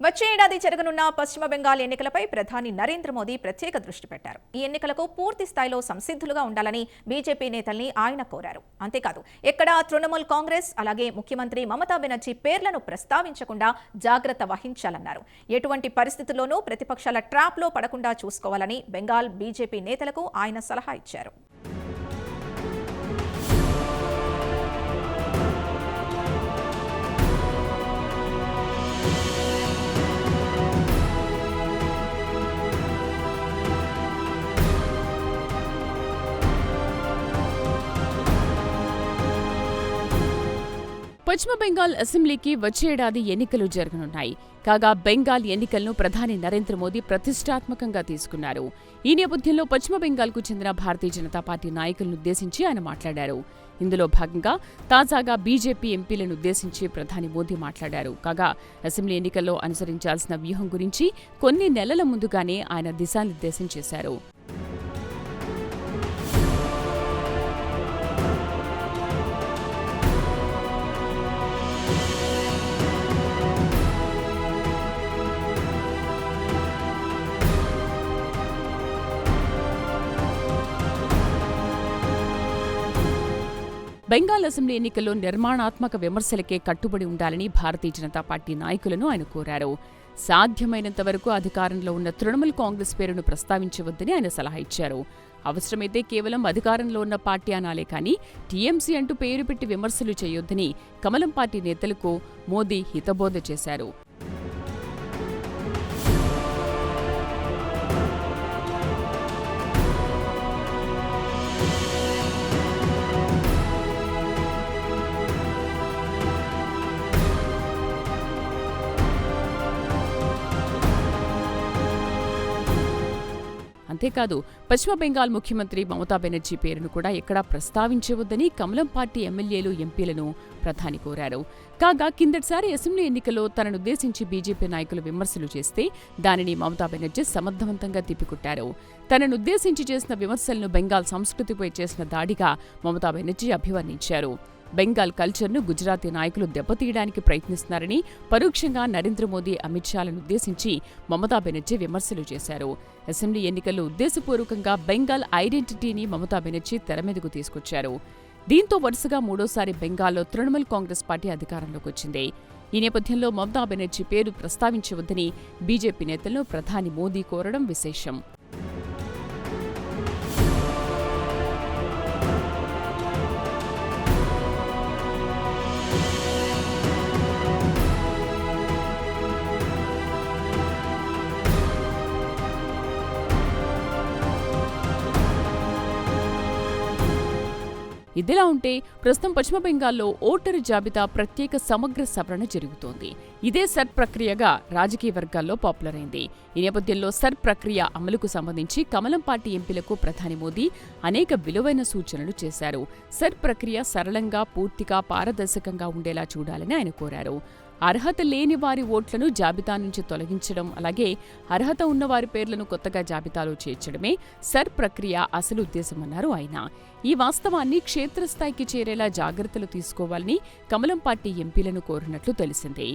వచ్చే ఏడాది జరగనున్న పశ్చిమ బెంగాల్ ఎన్నికలపై ప్రధాని నరేంద్ర మోదీ ప్రత్యేక దృష్టి పెట్టారు. ఈ ఎన్నికలకు పూర్తి స్థాయిలో సంసిద్ధులుగా ఉండాలని బీజేపీ నేతల్ని ఆయన కోరారు. అంతేకాదు ఎక్కడా తృణమూల్ కాంగ్రెస్ అలాగే ముఖ్యమంత్రి మమతా బెనర్జీ పేర్లను ప్రస్తావించకుండా జాగ్రత్త వహించాలన్నారు. ఎటువంటి పరిస్థితుల్లోనూ ప్రతిపక్షాల ట్రాప్లో పడకుండా చూసుకోవాలని బెంగాల్ బీజేపీ నేతలకు ఆయన సలహా ఇచ్చారు. పశ్చిమ బెంగాల్ అసెంబ్లీకి వచ్చే ఏడాది ఎన్నికలు జరగనున్నాయి. కాగా బెంగాల్ ఎన్నికలను ప్రధాని నరేంద్ర మోదీ ప్రతిష్టాత్మకంగా తీసుకున్నారు. ఈ నేపథ్యంలో పశ్చిమ బెంగాల్కు చెందిన భారతీయ జనతా పార్టీ నాయకులను ఉద్దేశించి ఆయన మాట్లాడారు. ఇందులో భాగంగా తాజాగా బీజేపీ ఎంపీలను ఉద్దేశించి ప్రధాని మోదీ మాట్లాడారు. కాగా అసెంబ్లీ ఎన్నికల్లో అనుసరించాల్సిన వ్యూహం గురించి కొన్ని నెలల ముందుగానే ఆయన దిశానిర్దేశం చేశారు. బెంగాల్ అసెంబ్లీ ఎన్నికల్లో నిర్మాణాత్మక విమర్శలకే కట్టుబడి ఉండాలని భారతీయ జనతా పార్టీ నాయకులను ఆయన కోరారు. సాధ్యమైనంత వరకు అధికారంలో ఉన్న తృణమూల్ కాంగ్రెస్ పేరును ప్రస్తావించవద్దని ఆయన సలహా ఇచ్చారు. అవసరమైతే కేవలం అధికారంలో ఉన్న పార్టీ అనాలే కానీ టీఎంసీ అంటూ పేరు పెట్టి విమర్శలు చేయొద్దని కమలం పార్టీ నేతలకు మోదీ హితబోధ చేశారు. అంతేకాదు పశ్చిమ బెంగాల్ ముఖ్యమంత్రి మమతా బెనర్జీ పేరును కూడా ఎక్కడా ప్రస్తావించవద్దని కమలం పార్టీ ఎమ్మెల్యేలు, ఎంపీలను ప్రధాని కోరారు. కాగా కిందటిసారి అసెంబ్లీ ఎన్నికల్లో తననుద్దేశించి బీజేపీ నాయకులు విమర్శలు చేస్తే దానిని మమతా బెనర్జీ సమర్థవంతంగా తిప్పికొట్టారు. తననుద్దేశించి చేసిన విమర్శలను బెంగాల్ సంస్కృతిపై చేసిన దాడిగా మమతా బెనర్జీ అభివర్ణించారు. బెంగాల్ కల్చర్ను గుజరాతీ నాయకులు దెబ్బతీయడానికి ప్రయత్నిస్తున్నారని పరోక్షంగా నరేంద్ర మోదీ, అమిత్ షాలను ఉద్దేశించి మమతా బెనర్జీ విమర్శలు చేశారు. అసెంబ్లీ ఎన్నికల్లో ఉద్దేశపూర్వకంగా బెంగాల్ ఐడెంటిటీని మమతా బెనర్జీ తెరమీదకు తీసుకొచ్చారు. దీంతో వరుసగా మూడోసారి బెంగాల్లో తృణమూల్ కాంగ్రెస్ పార్టీ అధికారంలోకి వచ్చింది. ఈ నేపథ్యంలో మమతా బెనర్జీ పేరు ప్రస్తావించవద్దని బీజేపీ నేతలను ప్రధాని మోదీ కోరడం విశేషం. ఇదిలా ఉంటే ప్రస్తుతం పశ్చిమ బెంగాల్లో ఓటరు జాబితా ప్రత్యేక సమగ్ర సవరణ జరుగుతోంది. ఇదే సర్ ప్రక్రియగా రాజకీయ వర్గాల్లో పాపులర్ అయింది. ఈ నేపథ్యంలో సర్ ప్రక్రియ అమలుకు సంబంధించి కమలం పార్టీ ఎంపీలకు ప్రధాని మోదీ అనేక విలువైన సూచనలు చేశారు. సర్ ప్రక్రియ సరళంగా, పూర్తిగా పారదర్శకంగా ఉండేలా చూడాలని ఆయన కోరారు. అర్హత లేని వారి ఓట్లను జాబితా నుంచి తొలగించడం, అలాగే అర్హత ఉన్నవారి పేర్లను కొత్తగా జాబితాలో చేర్చడమే సర్ ప్రక్రియ అసలు ఉద్దేశమన్నారు ఆయన. ఈ వాస్తవాన్ని క్షేత్రస్థాయికి చేరేలా జాగ్రత్తలు తీసుకోవాలని కమలం పార్టీ ఎంపీలను కోరినట్లు తెలిసింది.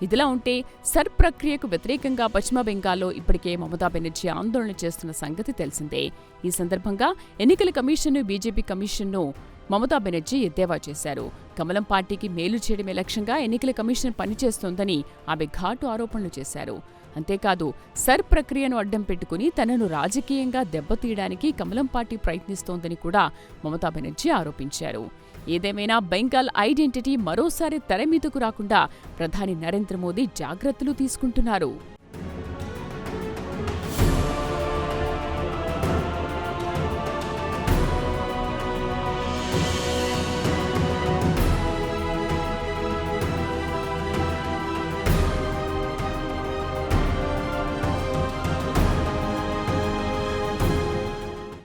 ఇదిలా ఉంటే సర్ ప్రక్రియకు వ్యతిరేకంగా పశ్చిమ బెంగాల్లో ఇప్పటికే మమతా బెనర్జీ ఆందోళన చేస్తున్న సంగతి తెలిసిందే. ఈ సందర్భంగా ఎన్నికల కమిషన్ను, బీజేపీ కమిషన్ను మమతా బెనర్జీ ఎద్దేవా చేశారు. కమలం పార్టీకి మేలు చేయడమే లక్ష్యంగా ఎన్నికల కమిషన్ పనిచేస్తోందని ఆమె ఘాటు ఆరోపణలు చేశారు. అంతేకాదు సర్ ప్రక్రియను అడ్డం పెట్టుకుని తనను రాజకీయంగా దెబ్బతీయడానికి కమలం పార్టీ ప్రయత్నిస్తోందని కూడా మమతా బెనర్జీ ఆరోపించారు. ఏదేమైనా బెంగాల్ ఐడెంటిటీ మరోసారి తెరమీదకు రాకుండా ప్రధాని నరేంద్ర మోదీ జాగ్రత్తలు తీసుకుంటున్నారు.